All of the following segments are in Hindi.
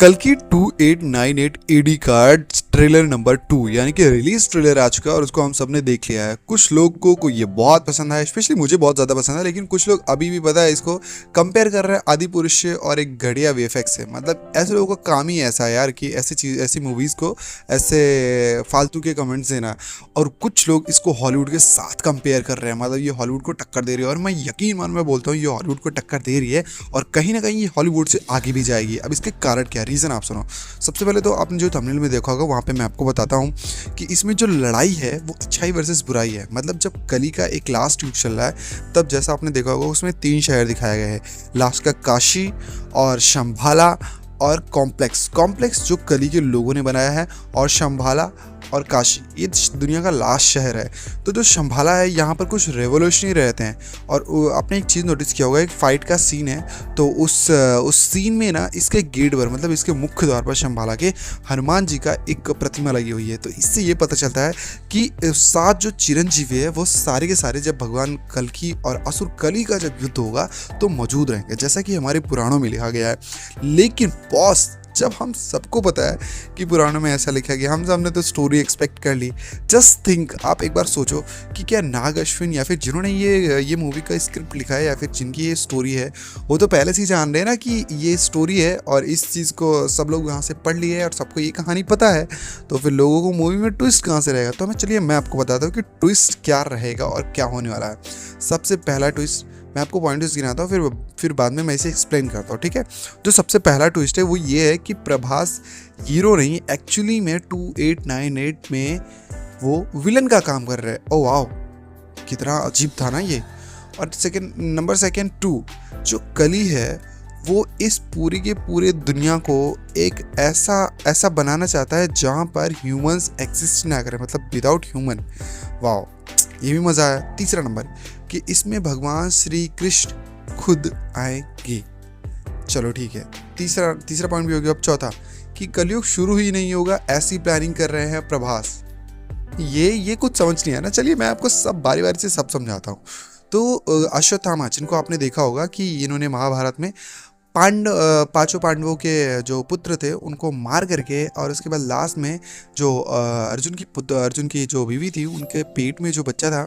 कल्कि 2898 एडी का ट्रेलर नंबर 2 यानी कि रिलीज ट्रेलर आ चुका है और उसको हम सबने देख लिया है। कुछ लोगों को ये बहुत पसंद है, स्पेशली मुझे बहुत ज़्यादा पसंद है, लेकिन कुछ लोग अभी भी पता है इसको कंपेयर कर रहे हैं आदि पुरुष से और एक घटिया वीएफएक्स से। मतलब ऐसे लोगों का काम ही ऐसा है यार कि ऐसी मूवीज़ को ऐसे फालतू के कमेंट्स देना। और कुछ लोग इसको हॉलीवुड के साथ कंपेयर कर रहे हैं, मतलब ये हॉलीवुड को टक्कर दे रही है। और मैं यकीन मान मैं बोलता हूँ ये हॉलीवुड को टक्कर दे रही है और कहीं ना कहीं ये हॉलीवुड से आगे भी जाएगी। अब इसके कारण क्या, रीज़न आप सुनो। सबसे पहले तो आपने जो थंबनेल में देखा होगा वहाँ पे मैं आपको बताता हूँ कि इसमें जो लड़ाई है वो अच्छाई वर्सेस बुराई है। मतलब जब कली का एक लास्ट युग चल रहा है तब जैसा आपने देखा होगा उसमें 3 शहर दिखाए गए हैं। लास्ट का काशी और शंभाला और कॉम्प्लेक्स जो कली के लोगों ने बनाया है, और शंभाला और काशी ये दुनिया का लास्ट शहर है। तो जो शंभाला है यहाँ पर कुछ रेवोल्यूशनरी रहते हैं। और आपने एक चीज़ नोटिस किया होगा, एक फाइट का सीन है तो उस सीन में ना इसके गेट पर, मतलब इसके मुख्य द्वार पर शंभाला के हनुमान जी का एक प्रतिमा लगी हुई है। तो इससे ये पता चलता है कि 7 जो चिरंजीवी है वो सारे के सारे जब भगवान कल्कि और असुर कली का जब युद्ध होगा तो मौजूद रहेंगे, जैसा कि हमारे पुराणों में लिखा गया है। लेकिन बॉस, जब हम सबको पता है कि पुराणों में ऐसा लिखा गया, हम सबने तो स्टोरी एक्सपेक्ट कर ली। जस्ट थिंक, आप एक बार सोचो कि क्या नाग अश्विन या फिर जिन्होंने ये मूवी का स्क्रिप्ट लिखा है या फिर जिनकी ये स्टोरी है वो तो पहले से ही जान रहे हैं ना कि ये स्टोरी है और इस चीज़ को सब लोग यहाँ से पढ़ लिए और सबको ये कहानी पता है, तो फिर लोगों को मूवी में ट्विस्ट कहाँ से रहेगा। तो हमें चलिए मैं आपको बताता हूँ कि ट्विस्ट क्या रहेगा और क्या होने वाला है। सबसे पहला ट्विस्ट मैं आपको पॉइंट्स गिनाता हूँ, फिर बाद में मैं इसे एक्सप्लेन करता हूँ, ठीक है। जो सबसे पहला ट्विस्ट है वो ये है कि प्रभास हीरो नहीं, एक्चुअली में 2898 में वो विलन का काम कर रहे हैं। ओ वाओ, कितना अजीब था ना ये। और नंबर सेकंड 2, जो कली है वो इस पूरी के पूरे दुनिया को एक ऐसा बनाना चाहता है जहाँ पर ह्यूमंस एग्जिस्ट ना करें, मतलब विदाउट ह्यूमन। वाओ, ये भी मज़ा आया। तीसरा नंबर कि इसमें भगवान श्री कृष्ण खुद आएंगे। चलो ठीक है, तीसरा पॉइंट भी हो गया। अब चौथा कि कलयुग शुरू ही नहीं होगा, ऐसी प्लानिंग कर रहे हैं प्रभास। ये कुछ समझ नहीं आया ना। चलिए मैं आपको सब बारी बारी से सब समझाता हूँ। तो अश्वत्थामा, जिनको आपने देखा होगा कि इन्होंने महाभारत में पांचों पांडवों के जो पुत्र थे उनको मार करके, और उसके बाद लास्ट में जो अर्जुन की जो बीवी थी उनके पेट में जो बच्चा था,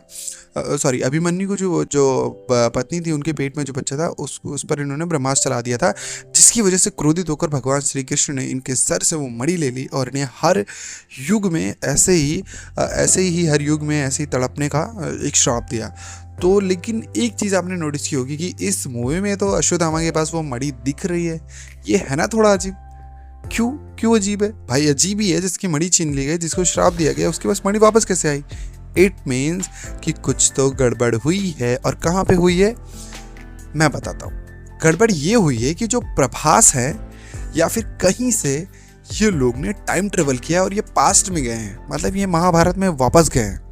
अभिमन्यु को जो पत्नी थी उनके पेट में जो बच्चा था उस पर इन्होंने ब्रह्मास्त्र चला दिया था, जिसकी वजह से क्रोधित होकर भगवान श्री कृष्ण ने इनके सर से वो मणि ले ली और इन्हें हर युग में ऐसे ही हर युग में ऐसे ही तड़पने का एक श्राप दिया। तो लेकिन एक चीज़ आपने नोटिस की होगी कि इस मूवी में तो अश्वत्थामा के पास वो मणि दिख रही है। ये है ना थोड़ा अजीब। क्यों अजीब है भाई? अजीब ही है, जिसकी मणि छीन ली गई, जिसको श्राप दिया गया, उसके पास मणि वापस कैसे आई? इट मीन्स कि कुछ तो गड़बड़ हुई है। और कहाँ पे हुई है मैं बताता हूँ। गड़बड़ ये हुई है कि जो प्रभास है या फिर कहीं से ये लोग ने टाइम ट्रेवल किया और ये पास्ट में गए हैं, मतलब ये महाभारत में वापस गए हैं।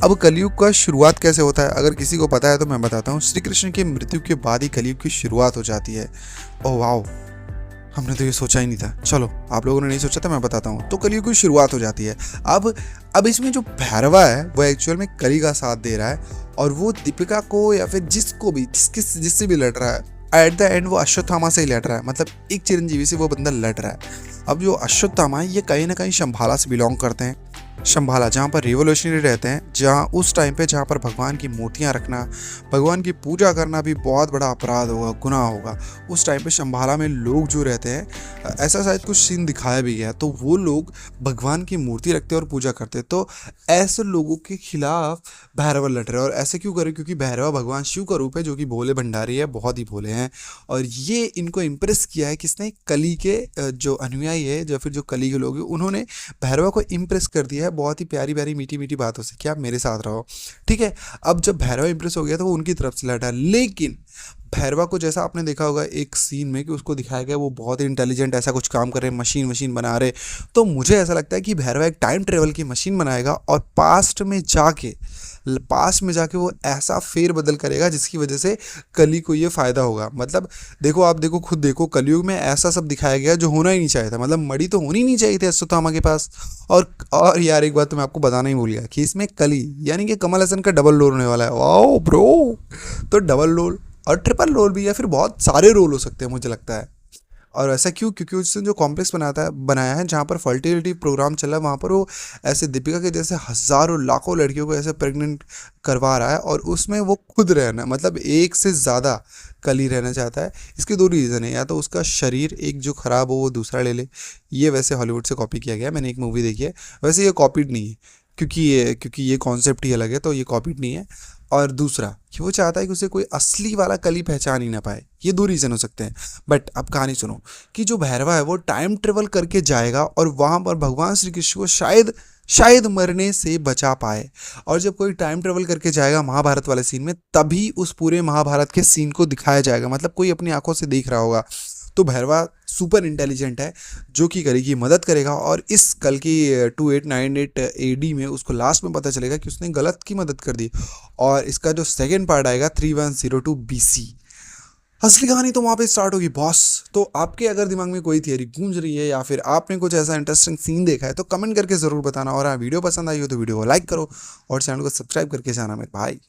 अब कलयुग का शुरुआत कैसे होता है अगर किसी को पता है तो मैं बताता हूँ। श्री कृष्ण की मृत्यु के बाद ही कलयुग की शुरुआत हो जाती है। ओह वाओ, हमने तो ये सोचा ही नहीं था। चलो, आप लोगों ने नहीं सोचा था, मैं बताता हूँ। तो कलयुग की शुरुआत हो जाती है। अब इसमें जो भैरवा है वो एक्चुअल में कली का साथ दे रहा है और वो दीपिका को या फिर जिससे भी लड़ रहा है, एट द एंड वो अश्वत्थामा से ही लड़ रहा है। मतलब एक चिरंजीवी से वो बंदा लड़ रहा है। अब जो अश्वत्थामा है ये कहीं ना कहीं शंभाला से बिलोंग करते हैं। शंभाला जहाँ पर रिवोल्यूशनरी रहते हैं, जहाँ उस टाइम पे जहाँ पर भगवान की मूर्तियाँ रखना, भगवान की पूजा करना भी बहुत बड़ा अपराध होगा, गुनाह होगा। उस टाइम पे शंभाला में लोग जो रहते हैं, ऐसा शायद कुछ सीन दिखाया भी गया, तो वो लोग भगवान की मूर्ति रखते और पूजा करते। तो ऐसे लोगों के खिलाफ भैरवा लड़ रहे हैं। और ऐसे क्यों करे? क्योंकि भैरवा भगवान शिव का रूप है जो कि भोले भंडारी है, बहुत ही भोले हैं। और ये इनको इम्प्रेस किया है किसने? कली के जो अनुयायी है या फिर जो कली के लोग हैं, उन्होंने भैरवा को इम्प्रेस कर दिया है बहुत ही प्यारी प्यारी मीठी मीठी बातों से कि आप मेरे साथ रहो, ठीक है। अब जब भैरवा इंप्रेस हो गया तो वो उनकी तरफ से लड़ा, लेकिन भैरवा को जैसा आपने देखा होगा एक सीन में कि उसको दिखाया गया वो बहुत ही इंटेलिजेंट ऐसा कुछ काम कर रहे हैं, मशीन बना रहे। तो मुझे ऐसा लगता है कि भैरवा एक टाइम ट्रेवल की मशीन बनाएगा और पास्ट में जाके वो ऐसा फेर बदल करेगा जिसकी वजह से कली को ये फायदा होगा। मतलब देखो, खुद देखो, कलयुग में ऐसा सब दिखाया गया जो होना ही नहीं चाहिए था। मतलब मणि तो होनी नहीं चाहिए थी अश्वत्थामा के पास। और यार एक बात तो मैं आपको बताना ही भूल गया कि इसमें कली यानी कि कमल हसन का डबल रोल होने वाला है। वाओ ब्रो, तो डबल रोल और ट्रिपल रोल भी या फिर बहुत सारे रोल हो सकते हैं मुझे लगता है। और ऐसा क्यों? क्योंकि उसने जो कॉम्प्लेक्स बनाया है जहाँ पर फर्टिलिटी प्रोग्राम चला है, वहाँ पर वो ऐसे दीपिका के जैसे हज़ारों लाखों लड़कियों को ऐसे प्रेग्नेंट करवा रहा है, और उसमें वो खुद रहना, मतलब एक से ज़्यादा कली रहना चाहता है। इसके दो रीज़न है, या तो उसका शरीर एक जो ख़राब हो वो दूसरा ले ले, ये वैसे हॉलीवुड से कॉपी किया गया है, मैंने एक मूवी देखी है। वैसे ये कॉपीड नहीं है, क्योंकि ये कॉन्सेप्ट ही अलग है, तो ये कॉपीड नहीं है। और दूसरा कि वो चाहता है कि उसे कोई असली वाला कली पहचान ही ना पाए। ये दो रीज़न हो सकते हैं। बट अब कहानी सुनो कि जो भैरवा है वो टाइम ट्रेवल करके जाएगा और वहाँ पर भगवान श्री कृष्ण को शायद मरने से बचा पाए। और जब कोई टाइम ट्रेवल करके जाएगा महाभारत वाले सीन में, तभी उस पूरे महाभारत के सीन को दिखाया जाएगा, मतलब कोई अपनी आंखों से देख रहा होगा। तो भैरवा सुपर इंटेलिजेंट है, जो कि करेगी मदद करेगा। और इस कल की 2898 AD में उसको लास्ट में पता चलेगा कि उसने गलत की मदद कर दी। और इसका जो सेकेंड पार्ट आएगा 3102 BC, असली कहानी तो वहाँ पे स्टार्ट होगी बॉस। तो आपके अगर दिमाग में कोई थियरी गूंज रही है या फिर आपने कुछ ऐसा इंटरेस्टिंग सीन देखा है तो कमेंट करके ज़रूर बताना। और हाँ, वीडियो पसंद आई हो तो वीडियो को लाइक करो और चैनल को सब्सक्राइब करके जाना मेरे भाई।